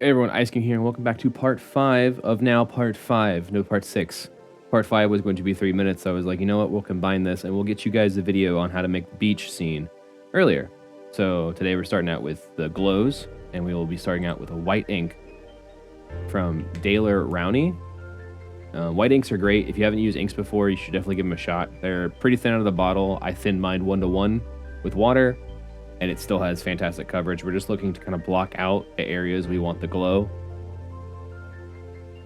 Hey everyone, Ice King here, and welcome back to part 5 of now part 5, no part 6. Part 5 was going to be 3 minutes, so I was like, you know what, we'll combine this, and we'll get you guys the video on how to make the beach scene earlier. So today we're starting out with the glows, and we will be starting out with a white ink from Daler Rowney. White inks are great. If you haven't used inks before, you should definitely give them a shot. They're pretty thin out of the bottle. I thinned mine 1:1 with water, and it still has fantastic coverage. We're just looking to kind of block out the areas we want the glow,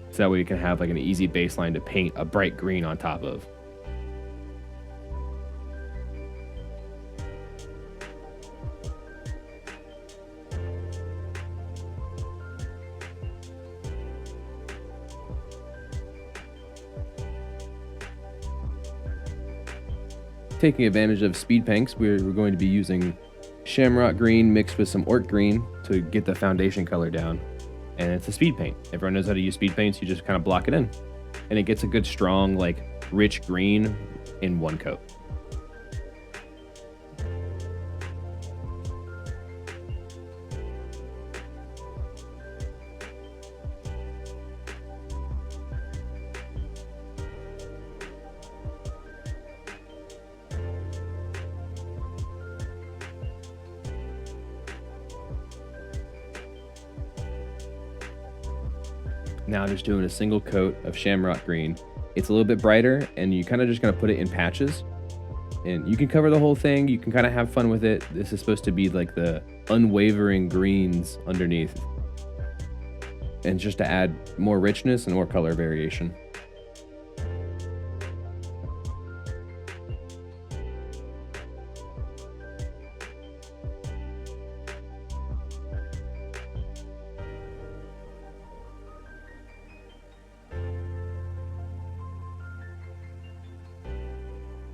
so that way we can have like an easy baseline to paint a bright green on top of. Taking advantage of speed paints, we're going to be using Shamrock Green mixed with some Orc Green to get the foundation color down. And it's a speed paint. Everyone knows how to use speed paints. You just kind of block it in. And it gets a good, strong, like, rich green in one coat. Now just doing a single coat of Shamrock Green. It's a little bit brighter, and you kind of just gonna put it in patches. And you can cover the whole thing. You can kind of have fun with it. This is supposed to be like the unwavering greens underneath. And just to add more richness and more color variation.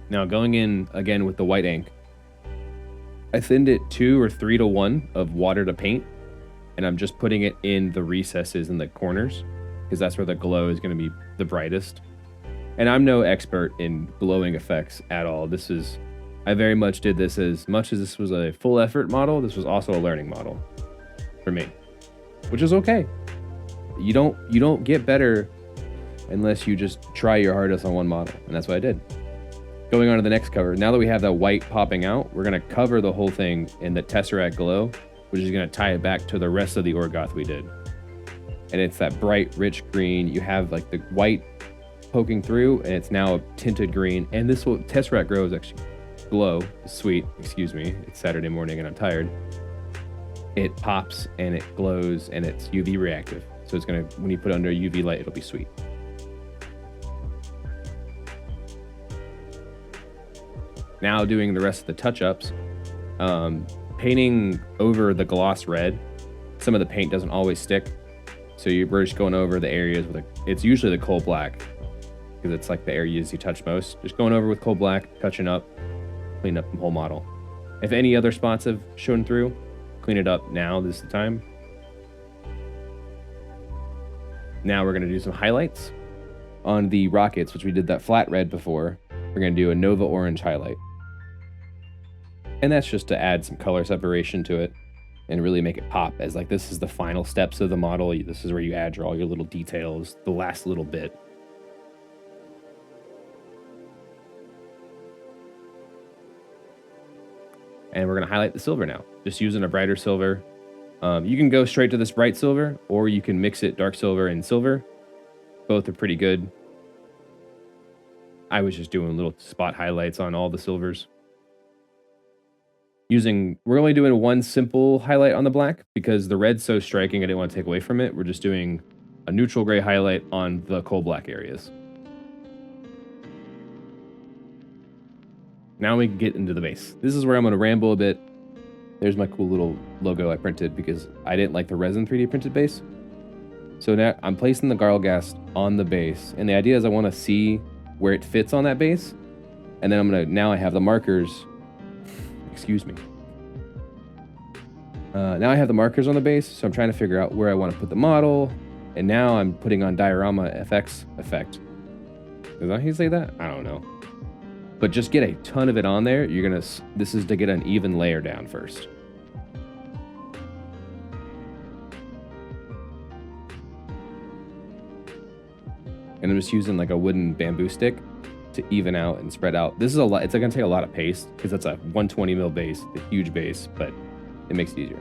Now going in again with the white ink, I thinned it 2 or 3:1 of water to paint, and I'm just putting it in the recesses and the corners because that's where the glow is going to be the brightest. And I'm no expert in glowing effects at all. I very much did this as much as this was a full effort model. This was also a learning model for me, which is okay. You don't get better unless you just try your hardest on one model, and that's what I did. Going on to the next cover. Now that we have that white popping out, we're going to cover the whole thing in the Tesseract glow, which is going to tie it back to the rest of the Orgoth we did. And it's that bright, rich green. You have like the white poking through, and it's now a tinted green. And this Tesseract glow is sweet. Excuse me. It's Saturday morning and I'm tired. It pops and it glows and it's UV reactive. So it's going to, when you put it under a UV light, it'll be sweet. Now doing the rest of the touch-ups, painting over the gloss red. Some of the paint doesn't always stick, so we're just going over the areas with it's usually the coal black because it's like the areas you touch most. Just going over with coal black, touching up, clean up the whole model. If any other spots have shown through, clean it up now. This is the time. Now we're gonna do some highlights on the rockets, which we did that flat red before. We're gonna do a Nova orange highlight. And that's just to add some color separation to it and really make it pop as like this is the final steps of the model. This is where you add all your little details, the last little bit. And we're going to highlight the silver now, just using a brighter silver. You can go straight to this bright silver, or you can mix it dark silver and silver. Both are pretty good. I was just doing little spot highlights on all the silvers. We're only doing one simple highlight on the black because the red's so striking I didn't want to take away from it. We're just doing a neutral gray highlight on the coal black areas. Now we can get into the base. This is where I'm going to ramble a bit. There's my cool little logo I printed because I didn't like the resin 3D printed base. So now I'm placing the Gharlghast on the base, and the idea is I want to see where it fits on that base, and then now I have the markers. Excuse me. Now I have the markers on the base, so I'm trying to figure out where I want to put the model, and now I'm putting on diorama FX effect. Is that how you say that? I don't know. But just get a ton of it on there. This is to get an even layer down first. And I'm just using like a wooden bamboo stick to even out and spread out. This is a lot. It's going to take a lot of paste because that's a 120 mil base, a huge base, but it makes it easier.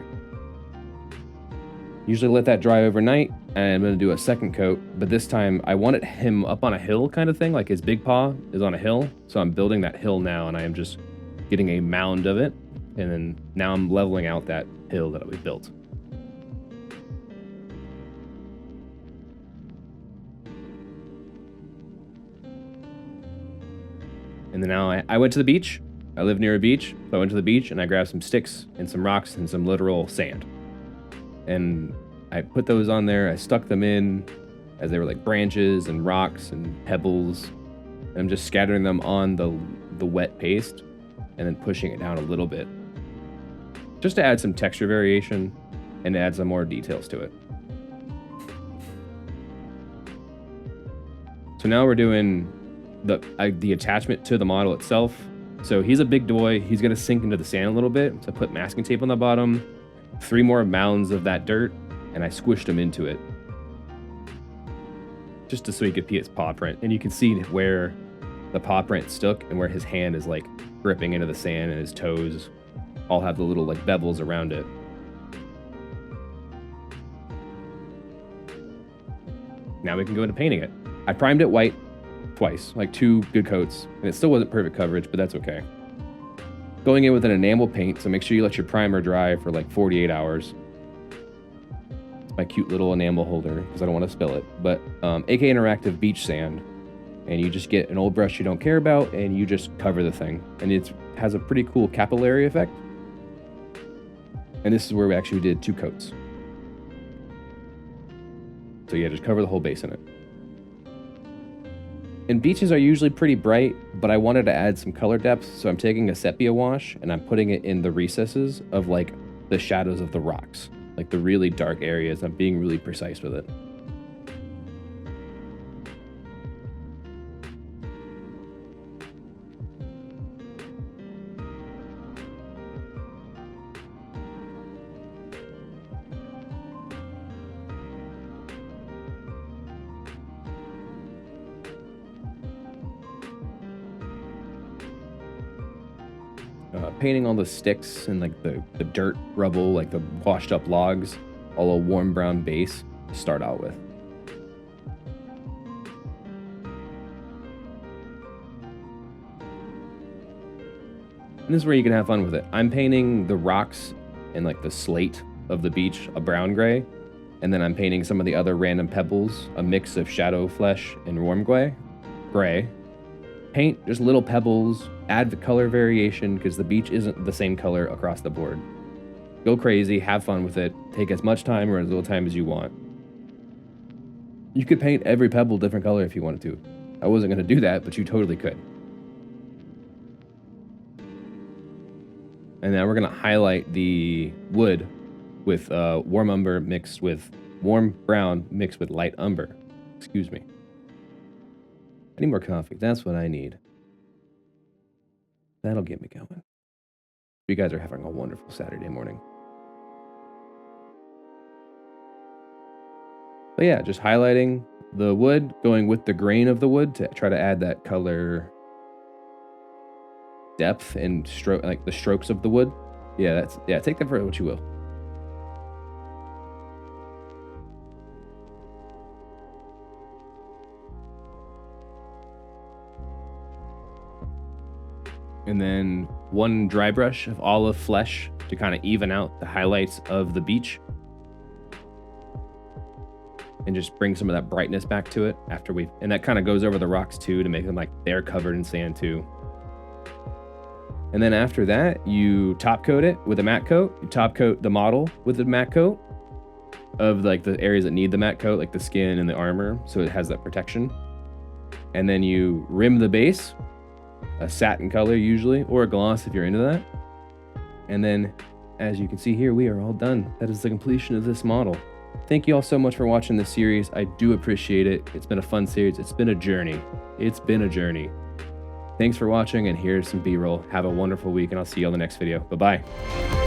Usually let that dry overnight, and I'm going to do a second coat, but this time I wanted him up on a hill kind of thing, like his big paw is on a hill. So I'm building that hill now, and I am just getting a mound of it. And then now I'm leveling out that hill that we built. And then now I went to the beach. I live near a beach, so I went to the beach and I grabbed some sticks and some rocks and some literal sand. And I put those on there. I stuck them in as they were like branches and rocks and pebbles. And I'm just scattering them on the wet paste and then pushing it down a little bit, just to add some texture variation and add some more details to it. So now we're doing the attachment to the model itself. So he's a big boy. He's going to sink into the sand a little bit. So I put masking tape on the bottom, 3 more mounds of that dirt, and I squished him into it, just so he could see his paw print. And you can see where the paw print stuck and where his hand is like gripping into the sand, and his toes all have the little like bevels around it. Now we can go into painting it. I primed it white twice, like 2 good coats, and it still wasn't perfect coverage, but that's okay. Going in with an enamel paint, so make sure you let your primer dry for like 48 hours. It's my cute little enamel holder because I don't want to spill it. But AK Interactive Beach Sand, and you just get an old brush you don't care about, and you just cover the thing, and it has a pretty cool capillary effect. And this is where we actually did 2 coats. So yeah, just cover the whole base in it. And beaches are usually pretty bright, but I wanted to add some color depth, so I'm taking a sepia wash and I'm putting it in the recesses of like the shadows of the rocks, like the really dark areas. I'm being really precise with it. Painting all the sticks and like the dirt rubble, like the washed up logs, all a warm brown base to start out with. And this is where you can have fun with it. I'm painting the rocks and like the slate of the beach a brown gray, and then I'm painting some of the other random pebbles, a mix of shadow flesh and warm gray. Paint just little pebbles, add the color variation because the beach isn't the same color across the board. Go crazy, have fun with it, take as much time or as little time as you want. You could paint every pebble different color if you wanted to. I wasn't going to do that, but you totally could. And now we're going to highlight the wood with warm umber mixed with warm brown mixed with light umber. Excuse me. I need more coffee. That's what I need. That'll get me going. You guys are having a wonderful Saturday morning. But yeah, just highlighting the wood, going with the grain of the wood to try to add that color depth and stroke, like the strokes of the wood. Yeah, take that for what you will. And then 1 dry brush of olive flesh to kind of even out the highlights of the beach. And just bring some of that brightness back to it and that kind of goes over the rocks too to make them like they're covered in sand too. And then after that, you top coat it with a matte coat. You top coat the model with a matte coat of like the areas that need the matte coat, like the skin and the armor, so it has that protection. And then you rim the base, a satin color usually, or a gloss if you're into that. And then, as you can see here, we are all done. That is the completion of this model. Thank you all so much for watching this series. I do appreciate it. It's been a fun series. It's been a journey. Thanks for watching, and here's some B-roll. Have a wonderful week, and I'll see you on the next video. Bye-bye.